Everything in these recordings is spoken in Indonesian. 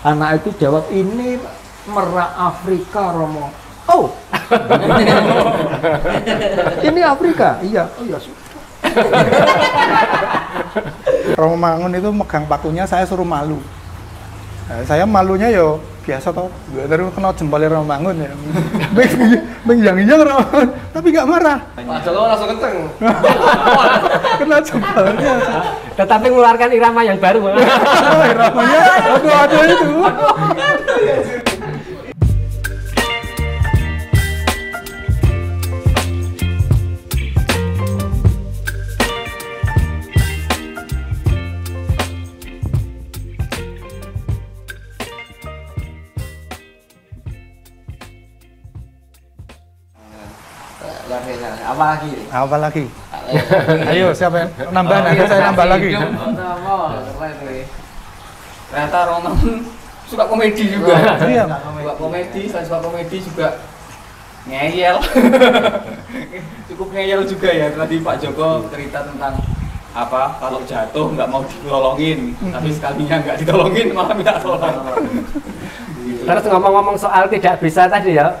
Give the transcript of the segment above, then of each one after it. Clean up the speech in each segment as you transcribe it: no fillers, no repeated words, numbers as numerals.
Anak itu jawab, ini Merak Afrika Romo. Oh, ini Afrika? Iya, oh ya sudah. Romo Mangun itu megang pakunya, saya suruh malu. Nah, saya malunya yo biasa toh, terus kena jempolnya Romo Mangun ya. Mengyang-yang Romo Mangun, tapi nggak marah. Pak Joko langsung kenceng. Kena jempolnya. Tetapi mengeluarkan irama yang baru. Iramanya, aduh itu. Luar biasa. Apa lagi? Apa lagi? Ayo, siapa yang nambah? Nanti saya nambah lagi. Keren nih. Ternyata Romo suka komedi juga. Iya. Suka komedi, selain suka komedi juga ngeyel. Cukup ngeyel juga ya. Tadi Pak Joko cerita tentang apa kalau jatuh nggak mau ditolongin, tapi sekalinya nggak ditolongin malah minta tolong. Terus ngomong-ngomong soal tidak bisa tadi ya,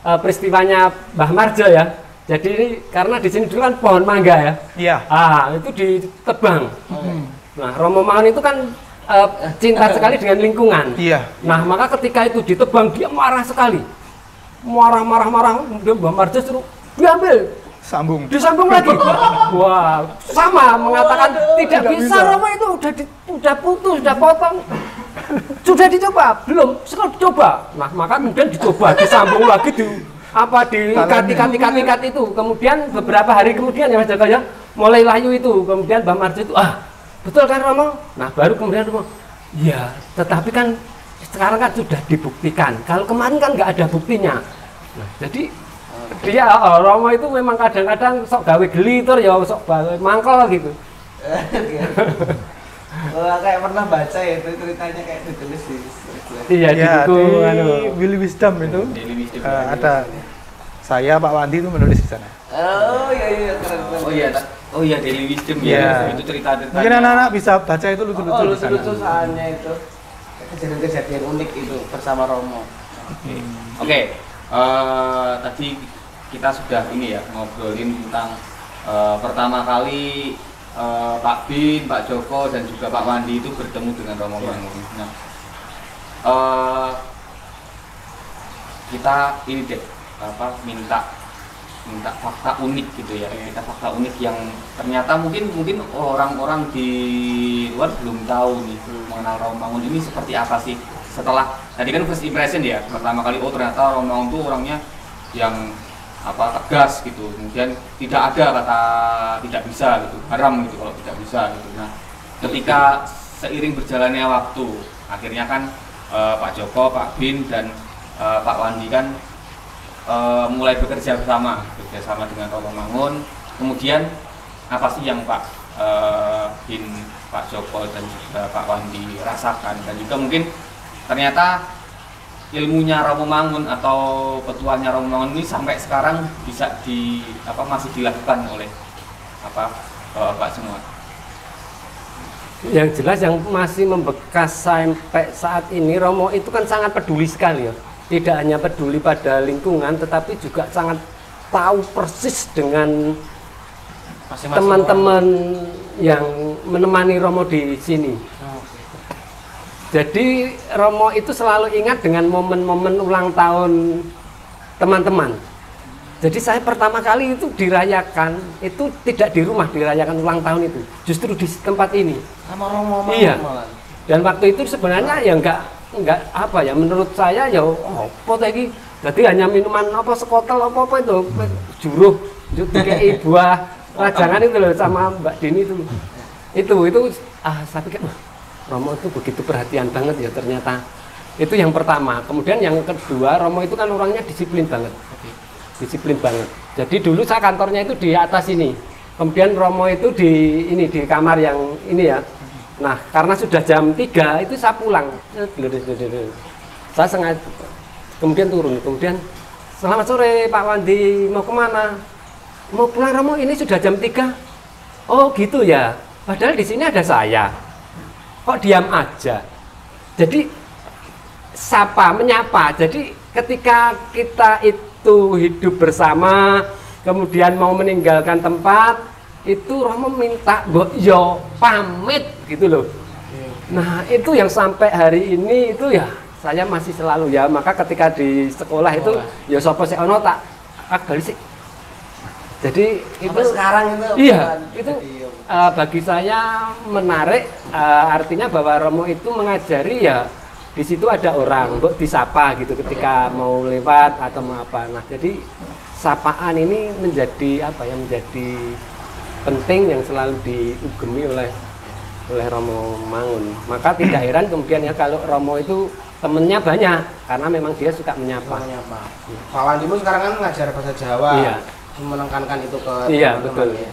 peristiwanya Mbah Marjo ya. Jadi ini karena di sini dulu kan pohon mangga ya. Iya. Itu ditebang. Nah, Romo Mangun itu kan cinta sekali dengan lingkungan. Iya. Nah, maka ketika itu ditebang dia marah sekali. Marah. Kemudian Mbah Marjo suruh diambil, disambung lagi. Wah, sama mengatakan tidak bisa. Romo itu udah putus, udah potong. Sudah dicoba? Belum, sekarang dicoba. Nah, maka kemudian dicoba, disambung lagi diikat itu. Kemudian beberapa hari kemudian ya Mas Joko ya, mulai layu itu. Kemudian Mbah Marjo itu, betul kan Romo? Nah, baru kemudian Romo, ya, tetapi kan sekarang kan sudah dibuktikan. Kalau kemarin kan nggak ada buktinya. Nah, jadi dia Romo itu memang kadang-kadang sok gawe geli tur ya sok gawe mangkel gitu. Kayak pernah baca ya, itu ceritanya kayak ditulis di Iya, di buku Willy Wisdom itu. Ada saya Pak Wandi itu menulis di sana. Oh iya keren. Oh iya Daily Wisdom ya. Itu cerita-cerita. Mungkin anak-anak bisa baca itu lucu-lucu di sana. Lucu-lucu soalnya itu. Kejadian-kejadian unik itu bersama Romo. Oke. Tadi kita sudah ini ya ngobrolin tentang pertama kali Pak Bin, Pak Joko dan juga Pak Wandi itu bertemu dengan Romo Mangun. Nah, kita ini deh minta fakta unik gitu ya. Kita fakta unik yang ternyata mungkin orang-orang di luar belum tahu nih mengenal Romo Mangun ini seperti apa sih. Setelah tadi kan first impression ya, pertama kali ternyata Romo Mangun itu orangnya yang tegas gitu, kemudian tidak ada kata tidak bisa gitu, haram gitu kalau tidak bisa gitu. Nah, ketika seiring berjalannya waktu, akhirnya kan Pak Joko, Pak Bin dan Pak Wandi kan mulai bekerja sama dengan Romo Mangun. Kemudian apa sih yang Pak Bin, Pak Joko dan juga Pak Wandi rasakan, dan juga mungkin ternyata ilmunya Romo Mangun atau petuahnya Romo Mangun ini sampai sekarang bisa masih dilakukan oleh Pak semua. Yang jelas yang masih membekas sampai saat ini, Romo itu kan sangat peduli sekali ya. Tidak hanya peduli pada lingkungan, tetapi juga sangat tahu persis dengan teman-teman yang menemani Romo di sini. Jadi Romo itu selalu ingat dengan momen-momen ulang tahun teman-teman. Jadi saya pertama kali itu dirayakan, itu tidak di rumah dirayakan ulang tahun itu, justru di tempat ini. Sama Romo Mangun. Iya. Dan waktu itu sebenarnya ya enggak menurut saya ya apa lagi. Jadi hanya minuman sekotel itu juruh kayak buah rajangan itu loh sama Mbak Dini itu. Saya pikir Romo itu begitu perhatian banget ya ternyata. Itu yang pertama. Kemudian yang kedua, Romo itu kan orangnya disiplin banget. Disiplin banget. Jadi dulu saya kantornya itu di atas ini. Kemudian Romo itu di kamar yang ini ya. Nah, karena sudah jam 3 itu saya pulang. Saya sengaja kemudian turun. Kemudian, selamat sore Pak Wandi, mau kemana? Mau pulang Romo, ini sudah jam 3. Oh gitu ya. Padahal di sini ada saya. Kok diam aja? Jadi sapa, menyapa. Jadi ketika kita itu hidup bersama, kemudian mau meninggalkan tempat, itu Romo minta mbok yo pamit gitu loh. Nah itu yang sampai hari ini itu ya saya masih selalu ya. Maka ketika di sekolah itu ya sapa sik ono tak agali sik. Jadi itu sekarang itu iya itu bagi saya menarik, artinya bahwa Romo itu mengajari ya di situ ada orang untuk disapa gitu ketika mau lewat atau mau apa. Nah jadi sapaan ini menjadi apa ya, menjadi penting yang selalu diugemi oleh Romo Mangun. Maka tidak heran kemudian ya kalau Romo itu temennya banyak karena memang dia suka menyapa. Pak Wandimu sekarang kan ngajar bahasa Jawa, Iya. menekankan itu ke Iya, teman-teman betul. ya.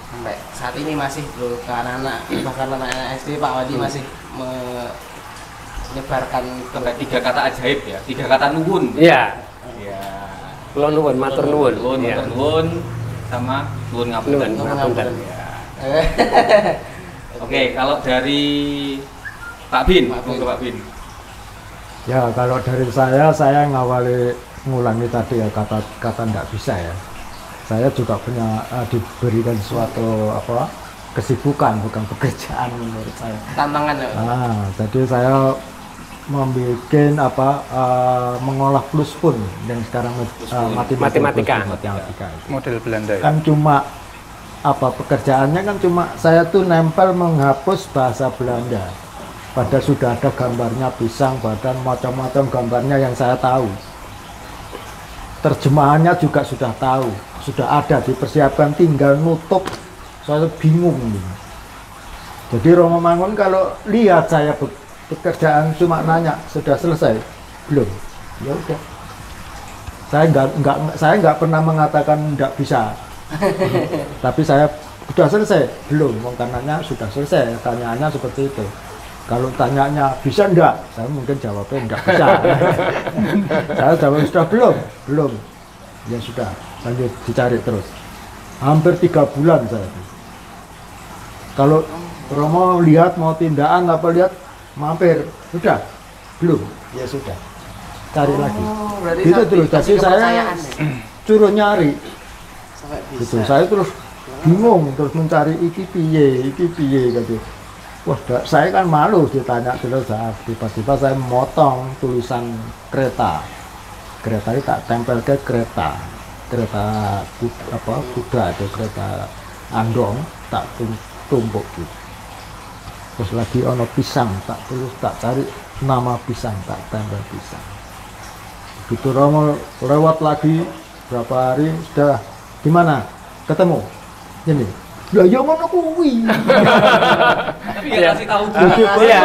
Sampai saat ini masih bro, ke anak-anak bahkan anak SD Pak Wandi masih menyebarkan Sampai 3 kata ajaib ya, 3 kata nuwun. Iya. Iya. Kula nuwun, matur nuwun. Nuwun, Iya. matur nuwun, sama nuwun ngapunten. Nuwun ngapunten. Ya. Oke, kalau dari Pak Bin, monggo Pak Bin. Ya kalau dari saya ngawali ngulangi tadi ya kata nggak bisa ya. Saya juga punya diberikan suatu kesibukan, bukan pekerjaan menurut saya. tantangan ya. Jadi saya membuat mengolah plus pun yang sekarang Matematika. matematika itu. Model Belanda ya. Kan cuma pekerjaannya kan cuma saya tuh nempel menghapus bahasa Belanda. Pada sudah ada gambarnya pisang, bahkan macam-macam gambarnya yang saya tahu. Terjemahannya juga sudah tahu, sudah ada dipersiapkan, tinggal nutup. Saya bingung gitu. Jadi Romo Mangun kalau lihat saya pekerjaan cuma nanya sudah selesai belum, ya udah. Saya nggak pernah mengatakan nggak bisa, tapi saya sudah selesai belum, karena sudah selesai. Tanyaannya seperti itu. Kalau tanyanya bisa enggak, saya mungkin jawabnya enggak bisa. Saya jawab sudah belum. Ya sudah, lanjut dicari terus. Hampir 3 bulan saya. Kalau Romo lihat mau tindakan lihat mampir, sudah belum, ya sudah. Cari lagi. Berarti Gitu terus. Jadi saya kepercayaan ya? suruh nyari. Sampai Gitu. bisa. Saya terus bingung, terus mencari iki piye gitu. Wah, saya kan malu ditanya terus. Tiba-tiba saya memotong tulisan kereta. Kereta itu tak tempel ke kereta kuda atau kereta andong, tak tumpuk gitu. Terus lagi ono pisang, tak cari nama pisang, tak tempel pisang. Begitu Romo lewat lagi berapa hari sudah gimana? Ketemu ini. Lah ya ngono kuwi. Iya, kasih tahu Iya,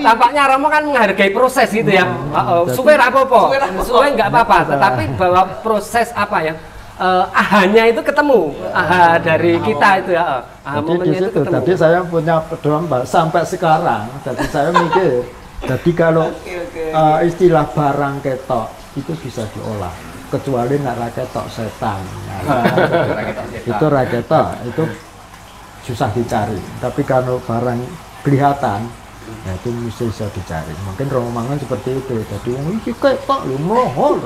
tampaknya Romo kan menghargai proses gitu ya. Suwe ra apa-apa. Suwe enggak apa-apa, tetapi bahwa proses apa ya? Ahanya itu ketemu. Aha dari kita itu ya. Jadi di situ tadi saya punya pedoman sampai sekarang. Jadi saya mikir, jadi kalau istilah barang ketok itu bisa diolah, kecuali nak raketok setan. Itu raketok itu susah dicari. Tapi kalau barang kelihatan, ya itu mesti bisa dicari. Mungkin Romo Mangun seperti itu. Jadi ini ketok lu melohol.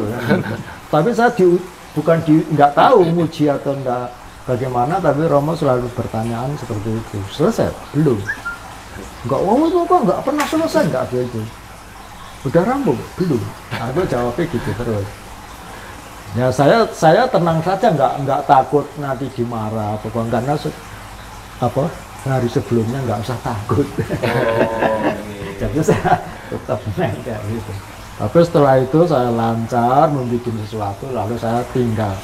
Tapi saya nggak tahu muji atau enggak bagaimana, tapi Romo selalu bertanyaan seperti itu. Selesai? Belum. Enggak pernah selesai enggak dia itu. Udah rampung? Belum. Aku jawabnya gitu terus. Ya saya tenang saja, enggak takut nanti dimarah karena hari sebelumnya nggak usah takut. Jadi saya tetap kayak gitu. Tapi setelah itu saya lancar membuat sesuatu, lalu saya tinggal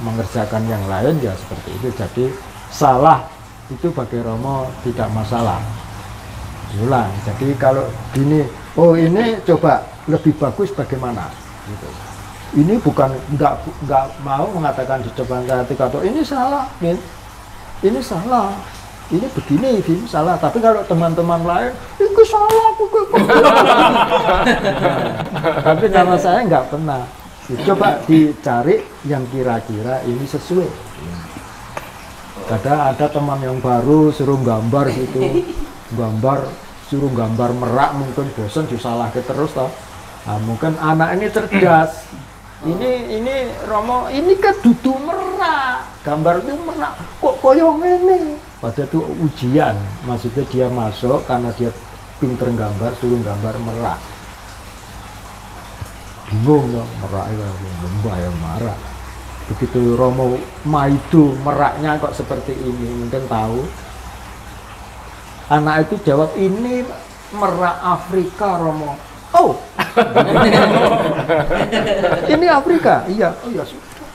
mengerjakan yang lain ya seperti itu. Jadi salah itu bagi Romo tidak masalah. Ulang. Jadi kalau gini, ini coba lebih bagus bagaimana? Gitu. Ini bukan nggak mau mengatakan dicoba atau ini salah, ini salah, ini begini, ini salah. Tapi kalau teman-teman lain, itu salah, tapi karena saya nggak pernah. Coba dicari yang kira-kira ini sesuai. Kadang ada teman yang baru suruh gambar gitu, gambar suruh gambar merak mungkin bosan disalahke terus toh. Nah, mungkin anak ini cerdas. Ini Romo ini kan dudu merak, gambar itu merak kok koyo ngene. Padahal itu ujian, maksudnya dia masuk karena dia pinter gambar, suruh gambar merak. Bingung dong, merak itu lembah ya marah. Begitu Romo maido meraknya kok seperti ini, mungkin tahu. Anak itu jawab, ini merak Afrika Romo. Oh, ini Afrika? Iya, oh ya sudah.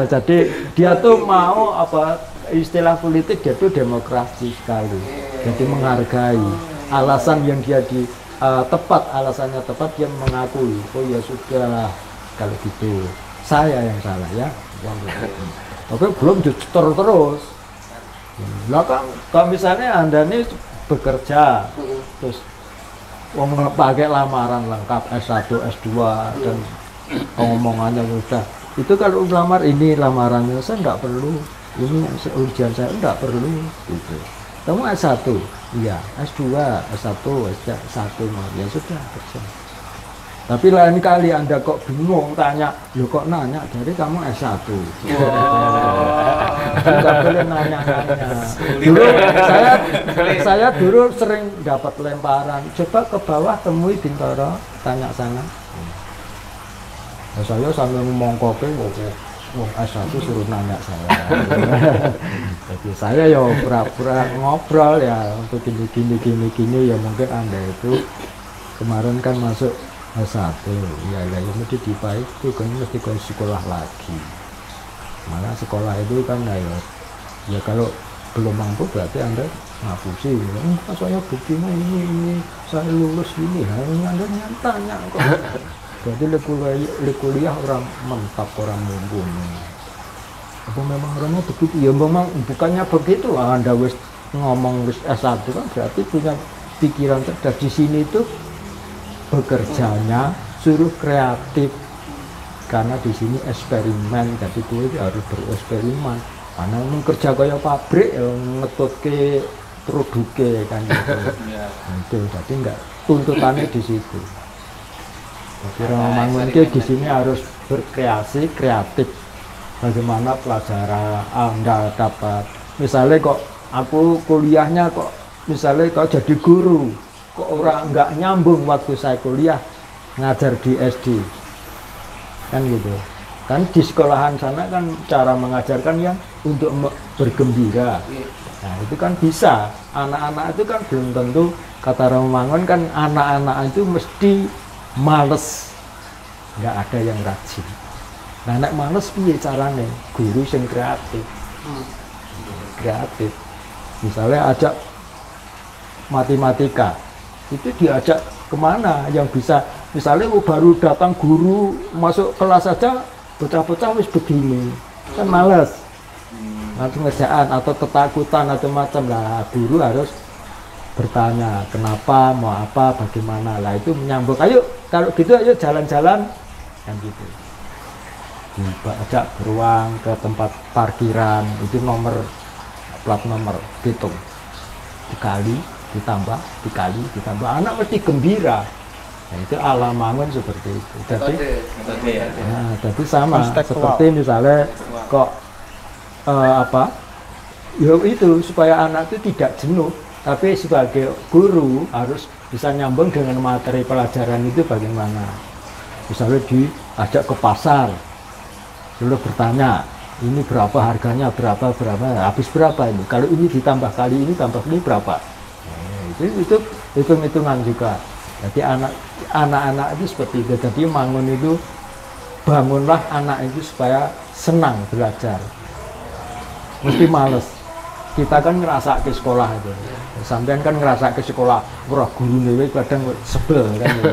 Jadi dia tuh mau apa istilah politik dia tuh demokrasi sekali. Jadi menghargai alasan yang dia tepat, alasannya tepat dia mengakui. Oh ya sudah, kalau gitu saya yang salah ya. Tapi belum dicetor terus. Lah kan kalau misalnya Anda ini bekerja terus pakai lamaran lengkap S1, S2 dan ngomongannya udah. Itu kalau lamar ini lamarannya saya enggak perlu. Ini ujian saya enggak perlu gitu. Kamu S1? Iya, S2, S1, S1 ya sudah kerja. Tapi lain kali Anda kok bingung tanya, "Loh kok nanya dari kamu S1?" Enggak boleh nanya-nanya. Dulu saya dulu sering dapat lemparan, coba ke bawah temui Bintoro, tanya sana. Nah, saya sambil ngomongkoke wong S1 suruh nanya saya. Jadi saya ya pura-pura ngobrol ya untuk gini ya mungkin Anda itu kemarin kan masuk S1 ya mesti dipa itu kan mesti ke sekolah lagi. Malah sekolah itu kan ya kalau belum mampu berarti Anda ngapusi ya. Saya buktinya ini saya lulus ini hanya Anda tanya kok. Jadi kuliah orang mentap orang mumpuni. Apa memang orangnya begitu? Ya memang bukannya begitu. Anda wis ngomong wis S1 kan berarti punya pikiran cerdas. Di sini itu bekerjanya suruh kreatif karena di sini eksperimen. Jadi gue harus bereksperimen. Karena kerja kayak pabrik ngetutke produke kan gitu. Itu jadi enggak tuntutannya di situ. Jadi Romangun di sini harus berkreasi, kreatif. Bagaimana pelajaran Anda dapat. Misalnya kok aku kuliahnya kok, misalnya kok jadi guru, kok orang nggak nyambung waktu saya kuliah ngajar di SD, kan gitu. Kan di sekolahan sana kan cara mengajarkan yang untuk bergembira. Nah itu kan bisa. Anak-anak itu kan belum tentu kata Romangun kan anak-anak itu mesti males, nggak ada yang rajin. Nah, nek males piye carane? Guru yang kreatif. Kreatif. Misalnya ajak matematika, itu diajak kemana yang bisa? Misalnya baru datang guru masuk kelas saja, bocah-bocah wis begini, kan males. Langsung ngerjaan atau ketakutan atau macam lah. Guru harus bertanya kenapa, mau apa, bagaimana lah itu menyambung. Ayo kalau gitu ayo jalan-jalan kan gitu. Diajak beruang ke tempat parkiran itu nomor plat nomor hitung dikali ditambah anak mesti gembira. Nah, itu ala Mangun seperti itu. Jadi nah, jadi sama seperti misalnya kok ya itu supaya anak itu tidak jenuh. Tapi sebagai guru harus bisa nyambung dengan materi pelajaran itu bagaimana. Misalnya diajak ke pasar, lalu bertanya, ini berapa harganya, berapa, habis berapa ini? Kalau ini ditambah kali ini, tambah ini berapa? Itu hitung-hitungan juga. Jadi anak-anak itu seperti itu. Jadi Mangun itu bangunlah anak itu supaya senang belajar. Mesti males. Kita kan ngerasa ke sekolah itu, sampean kan ngerasa ke sekolah, wah guru nih kadang sebel kan. Gitu.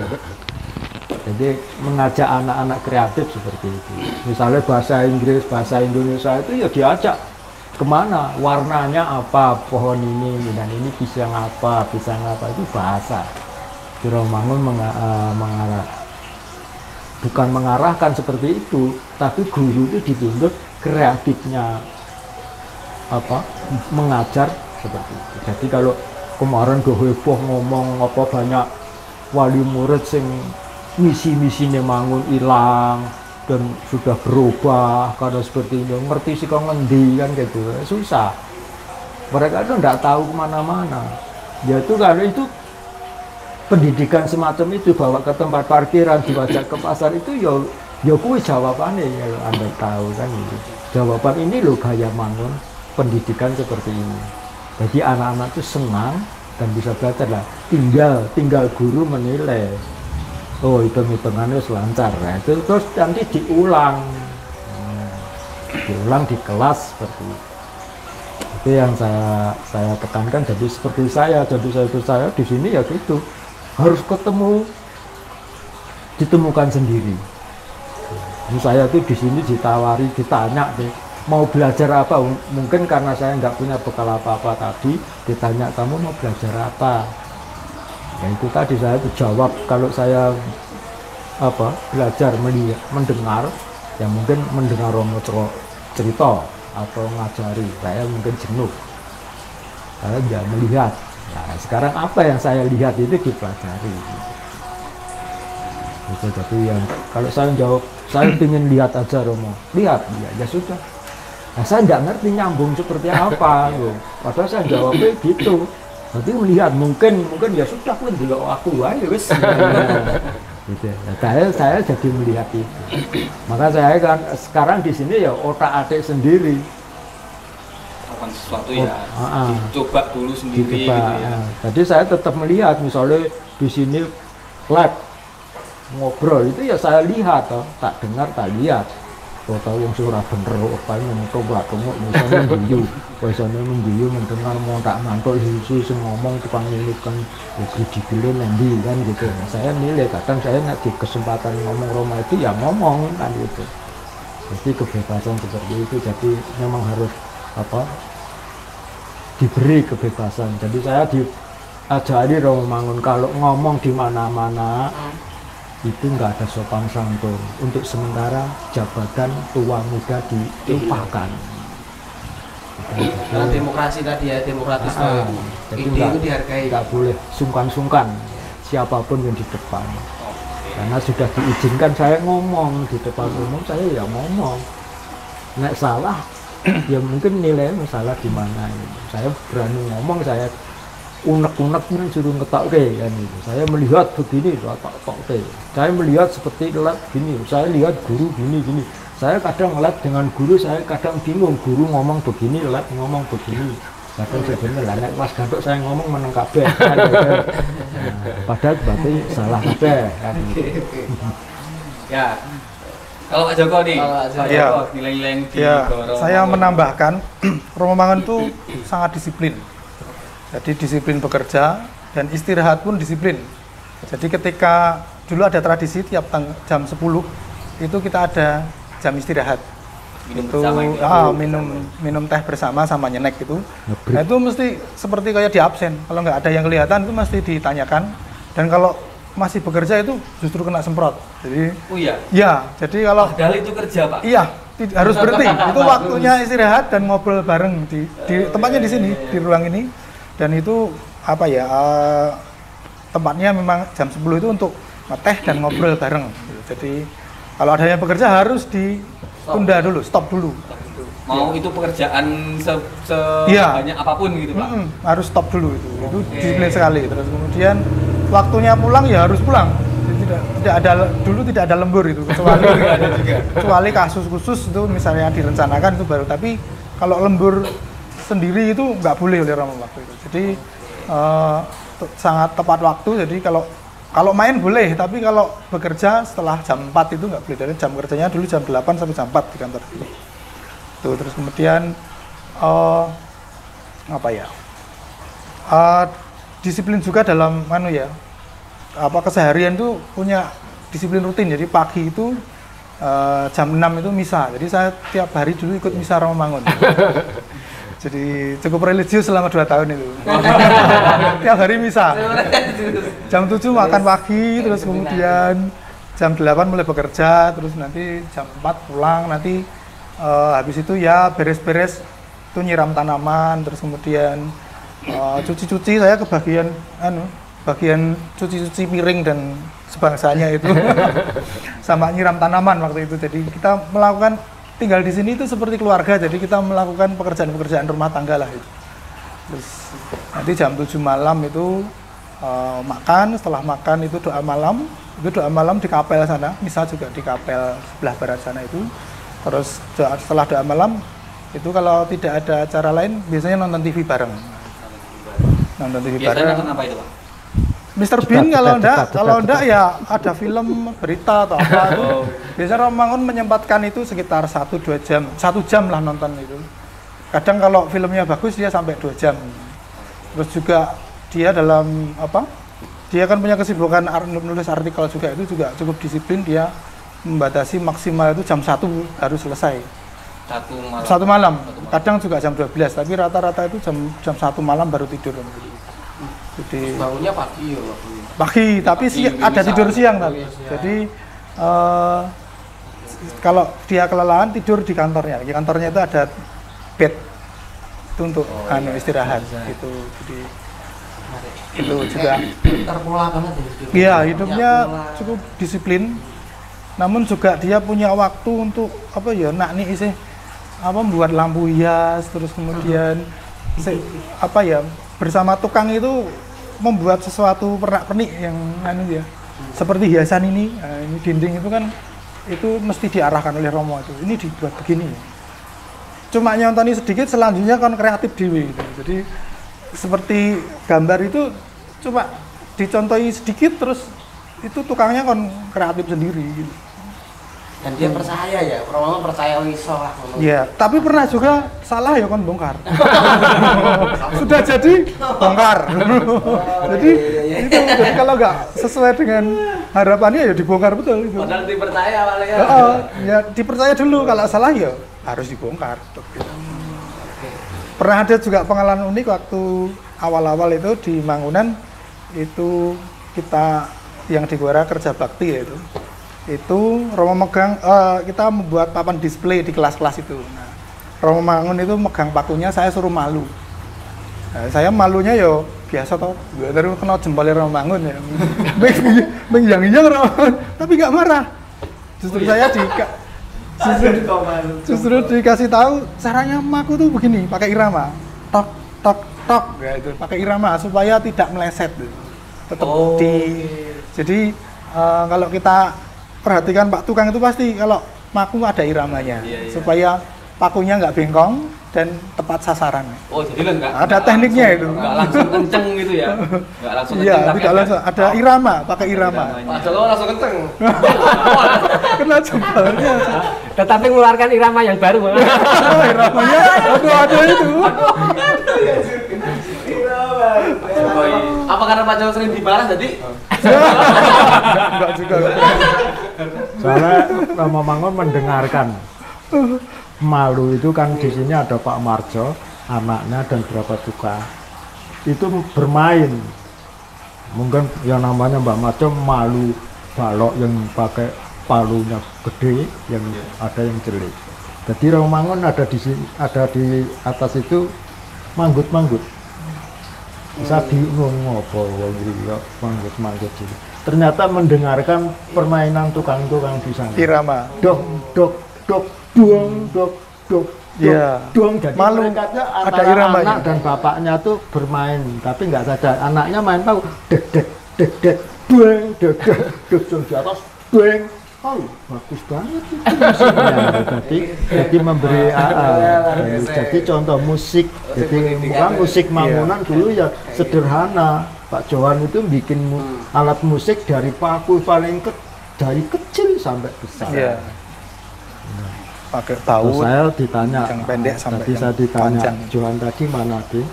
Jadi mengajak anak-anak kreatif seperti itu. Misalnya bahasa Inggris, bahasa Indonesia itu ya diajak kemana, warnanya apa, pohon ini dan ini pisang apa itu bahasa. Di Romangun mengarah, bukan mengarahkan seperti itu, tapi guru itu dituntut kreatifnya mengajar seperti itu. Jadi kalau kemarin go heboh ngomong apa banyak wali murid sing misi-misine Mangun hilang dan sudah berubah karena seperti itu, ngerti sih kok ngendi kan gitu, susah. Mereka itu enggak tahu kemana-mana. Ya itu kalau itu pendidikan semacam itu, bawa ke tempat parkiran, diajak ke pasar itu ya kuwi jawabannya ya Anda tahu kan itu. Jawaban ini loh gaya Mangun, pendidikan seperti ini. Jadi anak-anak itu senang dan bisa belajar lah. Tinggal guru menilai. Oh, hitung-hitungannya lancar. Nah, itu terus nanti diulang. Diulang di kelas seperti itu. Itu yang saya tekankan. Jadi seperti saya di sini ya gitu. Harus ditemukan sendiri. Saya tuh di sini ditawari, ditanya deh, mau belajar apa? Mungkin karena saya nggak punya bekal apa-apa tadi, ditanya kamu mau belajar apa? Ya itu tadi saya tuh jawab, kalau saya belajar mendengar, ya mungkin mendengar Romo cerita atau ngajari, saya mungkin jenuh. Saya tidak melihat. Nah, sekarang apa yang saya lihat itu dipelajari. Itu jadi yang kalau saya jawab, saya ingin lihat aja Romo, lihat ya sudah. Nah, saya tidak ngerti nyambung seperti apa, padahal saya jawabnya gitu. Nanti melihat mungkin ya sudah pun dulu aku aja wis. Gitu. Nah, saya jadi melihat itu. Maka saya kan sekarang di sini ya otak adik sendiri. Lakukan sesuatu ya, dicoba dulu sendiri. Gitu ya. Jadi saya tetap melihat, misalnya di sini lab ngobrol itu ya saya lihat, tak dengar, tak lihat. Kalau tahu yang surah bener, apa yang coba tengok misalnya mengguyu, biasanya mengguyu, mendengar mau tak mantul sisi ngomong tukang milik kan, kredibilin nanti kan gitu. Nah, saya nilai kadang saya nggak di kesempatan ngomong Roma itu ya ngomong kan gitu. Jadi kebebasan seperti itu, jadi memang harus diberi kebebasan. Jadi saya diajari Romo Mangun kalau ngomong di mana-mana itu nggak ada sopan santun. Untuk sementara jabatan tua muda dilupakan. Karena demokrasi tadi ya, demokratisme. Jadi Ide itu dihargai. Nggak boleh sungkan-sungkan siapapun yang di depan. Karena sudah diizinkan saya ngomong di depan umum, saya ya ngomong. Nek salah, ya mungkin nilainya salah di mana. Saya berani ngomong, saya unek-unek suruh ngetokke kan gitu. Saya melihat begini, saya tok-tokke. Saya melihat seperti lab gini, saya lihat guru gini. Saya kadang lab dengan guru, saya kadang bingung, guru ngomong begini, lab ngomong begini. Kadang sebenarnya lah nek Mas Gantuk saya ngomong meneng kabeh. Padahal berarti salah kabeh kan gitu. Ya. Kalau Pak Joko nih, nilai-nilai yang saya menambahkan Romo Mangun itu sangat disiplin. Jadi disiplin bekerja dan istirahat pun disiplin. Jadi ketika dulu ada tradisi tiap jam 10 itu kita ada jam istirahat. Minum teh bersama sama nyenek itu. Nah, itu mesti seperti kayak di absen. Kalau nggak ada yang kelihatan itu mesti ditanyakan. Dan kalau masih bekerja itu justru kena semprot. Jadi jadi kalau padahal itu kerja, Pak. Iya, harus berhenti. Itu waktunya istirahat dan ngobrol bareng di tempatnya di sini, di ruang ini. Dan itu tempatnya memang jam 10 itu untuk ngeteh dan ngobrol bareng. Jadi kalau ada yang bekerja harus ditunda dulu, stop dulu. Mau itu pekerjaan sebanyak apapun gitu, Pak. Harus stop dulu itu. Itu disiplin sekali. Terus kemudian waktunya pulang ya harus pulang. Tidak ada lembur itu, kecuali kasus khusus itu misalnya direncanakan itu baru. Tapi kalau lembur sendiri itu nggak boleh oleh Romo waktu itu. Jadi sangat tepat waktu. Jadi kalau main boleh, tapi kalau bekerja setelah jam 4 itu nggak boleh. Dari jam kerjanya dulu jam 8 sampai jam 4 di kantor. Tuh, terus kemudian disiplin juga dalam keseharian tuh punya disiplin rutin. Jadi pagi itu jam 6 itu misa. Jadi saya tiap hari dulu ikut misa Romo Mangun. Jadi cukup religius selama 2 tahun itu. Tiap hari misa. Jam 7 makan pagi, terus kemudian jam 8 mulai bekerja, terus nanti jam 4 pulang, nanti habis itu ya beres-beres itu nyiram tanaman, terus kemudian cuci-cuci saya kebagian bagian cuci-cuci piring dan sebangsanya itu sama nyiram tanaman waktu itu. Jadi kita melakukan tinggal di sini itu seperti keluarga, jadi kita melakukan pekerjaan-pekerjaan rumah tangga lah itu. Terus nanti jam 7 malam itu makan, setelah makan itu doa malam di kapel sana, misa juga di kapel sebelah barat sana itu. Terus setelah doa malam itu kalau tidak ada acara lain biasanya nonton TV bareng. Nonton TV Biasanya bareng. nonton apa itu, Pak? Mr. Bean kalau enggak ya ada film berita atau apa itu. Biasanya Romangun menyempatkan itu sekitar 1-2 jam, 1 jam lah nonton itu. Kadang kalau filmnya bagus dia sampai 2 jam. Terus juga dia dalam dia kan punya kesibukan menulis artikel juga, itu juga cukup disiplin, dia membatasi maksimal itu jam 1 harus selesai. Satu malam. Kadang juga jam 12, tapi rata-rata itu jam 1 malam baru tidur. Jadi bangunnya pagi ya waktu itu. Pagi, tapi ada tidur siang tapi. Jadi kalau dia kelelahan tidur di kantornya. Di kantornya itu ada bed itu untuk istirahat gitu. Jadi itu juga Terpola banget ya. iya, hidupnya cukup disiplin. Namun juga dia punya waktu untuk membuat lampu hias, terus kemudian bersama tukang itu membuat sesuatu pernak-pernik yang seperti hiasan ini dinding itu kan itu mesti diarahkan oleh Romo itu. Ini dibuat begini. Cuma nyontoni sedikit, selanjutnya kan kreatif dewi gitu. Jadi seperti gambar itu cuma dicontohi sedikit terus itu tukangnya kan kreatif sendiri gitu. Dan dia percaya ya, Romo percaya iso lah. Iya, tapi pernah juga salah ya kan bongkar. Sudah jadi bongkar. Jadi itu kalau nggak sesuai dengan harapannya ya dibongkar betul itu. Padahal dipercaya malah ya. Ya dipercaya dulu, kalau salah ya harus dibongkar. Pernah ada juga pengalaman unik waktu awal-awal itu di Mangunan itu kita yang di Gora kerja bakti ya itu Romo megang, kita membuat papan display di kelas-kelas itu. Nah, Romo Mangun itu megang pakunya, saya suruh malu. Nah, saya malunya yo biasa toh, terus kena jempolnya Romo Mangun ya. Mengyang-yang Romo, tapi nggak marah. Justru saya justru dikasih tahu caranya maku tuh begini, pakai irama, tok tok tok, ya itu pakai irama supaya tidak meleset. Tetap jadi kalau kita perhatikan Pak Tukang itu pasti kalau maku ada iramanya, supaya pakunya nggak bengkong dan tepat sasaran. Oh, jadi enggak ada tekniknya itu. Enggak langsung kenceng gitu ya. Enggak langsung kenceng. Iya, tidak langsung. Ada irama, pakai irama. Pak Joko langsung kenceng. Kena jempolnya. Tetapi mengeluarkan irama yang baru. Iramanya ada itu. Apa karena Pak Joko sering dibalas tadi? Enggak juga. Soalnya Romo Mangun mendengarkan malu itu kan di sini ada Pak Marjo, anaknya dan beberapa tukang itu bermain. Mungkin yang namanya Mbak Marjo malu balok yang pakai palunya gede, yang ada yang jelek. Jadi Romo Mangun ada di sini, ada di atas itu manggut-manggut. Saya bingung ngopo wong iki kok manggut-manggut iki. Ternyata mendengarkan permainan tukang-tukang di sana. Irama. Dok dok dok dong dok dok Iya. dong. Jadi Malu mereka ada iramanya. anak dan bapaknya tuh bermain, tapi nggak saja anaknya main tahu dek dek dek dek dueng dek dek dek dek di atas dueng. Oh, bagus banget itu musiknya. Jadi memberi jadi contoh musik. Jadi musik Mangunan dulu ya sederhana. Pak Johan itu bikin alat musik dari paku paling dari kecil sampai besar. Iya. Pakai tahu. Saya ditanya, yang pendek sampai tadi saya ditanya, panjang. Johan tadi mana di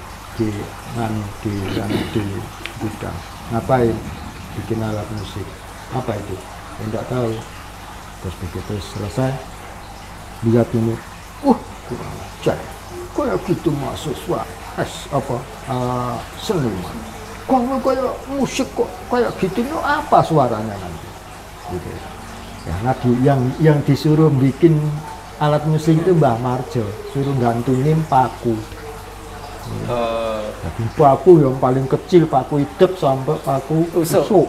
gudang. Ngapain? Bikin alat musik. Apa itu? Enggak tahu. Terus begitu selesai, lihat ini, kurang ajar. Kayak gitu mahasiswa, seniman. Kok kayak musik kok kayak gitu, no, apa suaranya nanti? Gitu. Ya, yang disuruh bikin alat musik itu Mbah Marjo, suruh gantungin paku. Jadi paku yang paling kecil, paku hidup sampai paku usuk.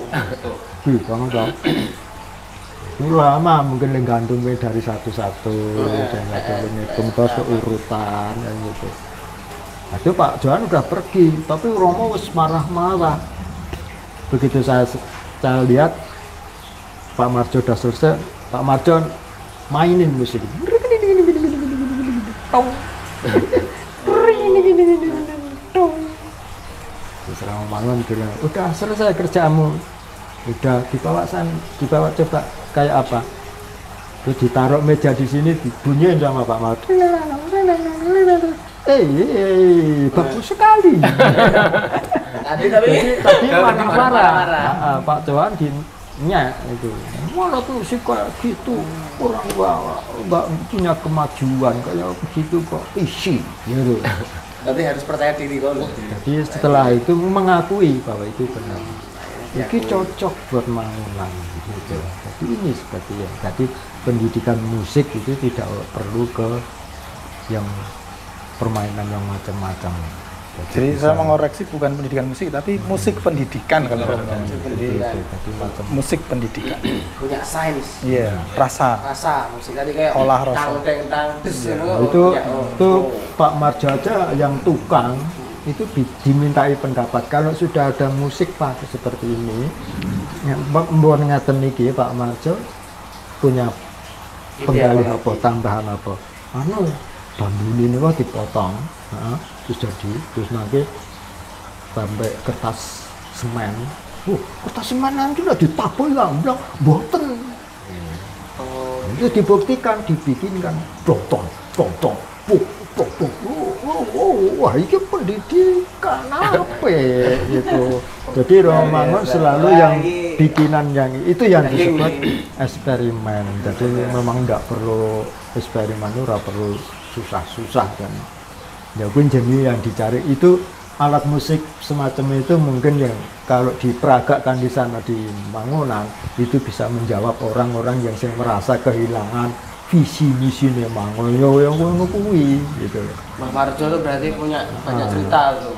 Wih, banget dong. Ini lama mungkin gantungnya dari satu-satu, dan hitung terus urutan dan gitu. Nah, itu Pak Johan udah pergi, tapi Romo wis marah-marah. Begitu saya lihat Pak Marjo udah selesai, Pak Marjo mainin musik. Terus Romo bangun bilang, udah selesai kerjamu. Udah dibawa coba kayak apa? Terus ditaruh meja di sini, dibunyiin sama Pak Marjo. Bagus sekali. Tadi marah-marah. Pak Johan dinya itu. Mana tuh sih kayak gitu, orang nggak punya kemajuan kayak begitu kok isi, gitu. Berarti harus percaya diri dulu. Jadi setelah itu mengakui bahwa itu benar. Ini cocok buat Mangunan gitu. Jadi ini seperti ya. Jadi pendidikan musik itu tidak perlu ke yang permainan yang macam-macam. Jadi saya mengoreksi bukan pendidikan musik, tapi musik pendidikan kalau musik pendidikan. Punya sains. Iya, rasa. Rasa musik tadi kayak Olah rasa. tang des. Itu Pak Marjo aja yang tukang itu dimintai pendapat. Kalau sudah ada musik Pak seperti ini, mbon ngaten niki Pak Marjo punya penggali apa, tambahan apa? Anu bambu ini kok dipotong, terus jadi, terus nanti sampai kertas semen. Kertas semen nanti udah ditabung lah, bilang boten. Itu dibuktikan, dibikinkan, dotong, wah ini pendidikan apa gitu. Jadi Romangun selalu yang bikinan yang itu yang disebut eksperimen. Jadi memang nggak perlu eksperimen, nggak perlu susah-susah kan. Ya pun jadi yang dicari itu alat musik semacam itu mungkin yang kalau diperagakan di sana di Mangunan itu bisa menjawab orang-orang yang merasa kehilangan visi misi Mangun yang kuwi gitu. Mas Marjo tuh berarti punya banyak cerita tuh.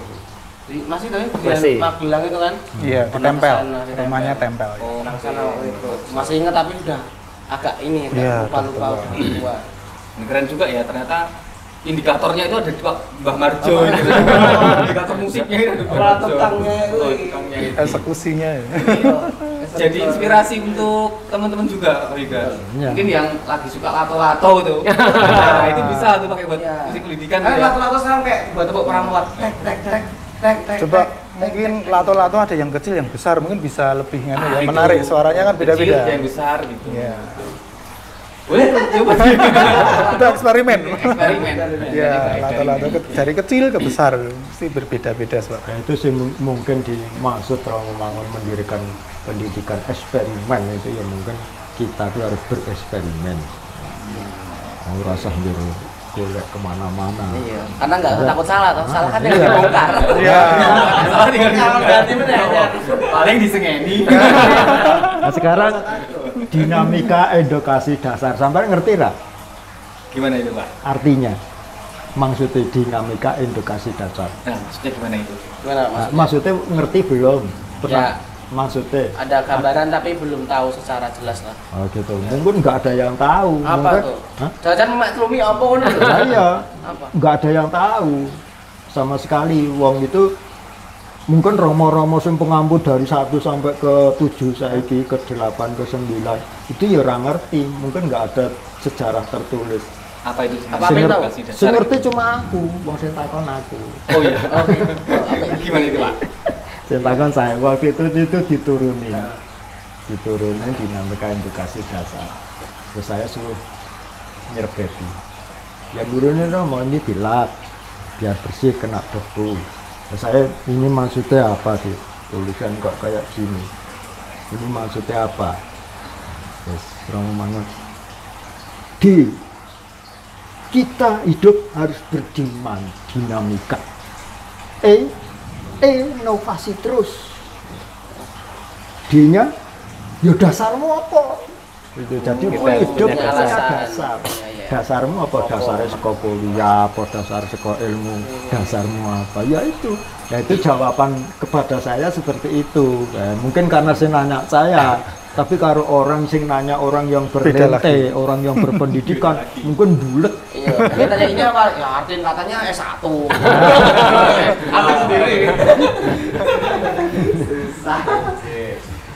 Masih tapi di Magelang itu kan? Iya, ditempel. Rumahnya tempel. Oh, nang sana itu. Masih ingat tapi udah agak ini lupa-lupa tua. Keren juga ya, ternyata indikatornya itu ada di Pak Mbah Marjo gitu. Indikator musiknya itu ada di Mbah Marjo. Tukangnya itu. Eksekusinya. Jadi inspirasi untuk teman-teman juga, Pak Iga. Ya. Mungkin yang lagi suka lato-lato tuh. Nah, itu bisa tuh pakai buat musik pendidikan. Lato-lato sekarang kayak buat tepuk pramuat. Tek. Coba mungkin lato-lato ada yang kecil yang besar, mungkin bisa lebih ya, menarik suaranya kan beda-beda. Kecil, yang besar gitu. Iya. Boleh coba. Itu eksperimen. Eksperimen. Iya, lato-lato dari kecil ke besar pasti berbeda-beda sebabnya. Itu sih mungkin dimaksud Romangun mendirikan pendidikan eksperimen itu ya mungkin kita tuh harus bereksperimen. Mau rasa sendiri golek kemana-mana. Iya. Karena nggak takut salah, kalau salah kan tinggal dibongkar. Iya. Salah tinggal Berarti benar. paling disengeni. Nah, sekarang dinamika edukasi dasar sampai ngerti lah Gimana itu, Pak? artinya? Maksudnya dinamika edukasi dasar. Nah, maksudnya gimana itu? Gimana Nah, Mas? maksudnya ngerti belum? Pernah? Ya. Maksudnya? Ada gambaran tapi belum tahu secara jelas lah. Oh gitu. Mungkin nggak ada yang tahu. Apa mungkin, tuh? Hah? Jangan maklumi apa ngono lho. Nah, iya. Apa? Nggak ada yang tahu sama sekali. Wong itu mungkin romo-romo sing pengampu dari 1 sampai ke 7 saiki ke 8 ke 9 itu ya orang ngerti. Mungkin nggak ada sejarah tertulis. Apa itu? Apa yang tahu? Sing ngerti cuma aku, wong sing takon aku. Oh iya. Gimana itu, Pak? Sing takon saya waktu itu diturunin dinamika edukasi dasar. Terus saya suruh nyerbeti. Ya gurunya mau ini dilap biar bersih kena debu. Terus saya ini maksudnya apa sih? Tulisan kok kayak gini. Ini maksudnya apa? Terus Romangun. Kita hidup harus dinamika. Inovasi terus. D-nya ya dasarmu apa? Itu jadi hidup Punya punya alasan. dasar. Iya. dasarmu apa dasarnya saka kuliah, apa dasar saka ilmu, dasarmu apa? Ya itu jawaban kepada saya seperti itu. Mungkin karena saya nanya saya, tapi kalau orang sing nanya orang yang berlente, orang yang berpendidikan, mungkin bulet. Iya, dia tanya ini apa? Ya artiin katanya S1. Artiin sendiri.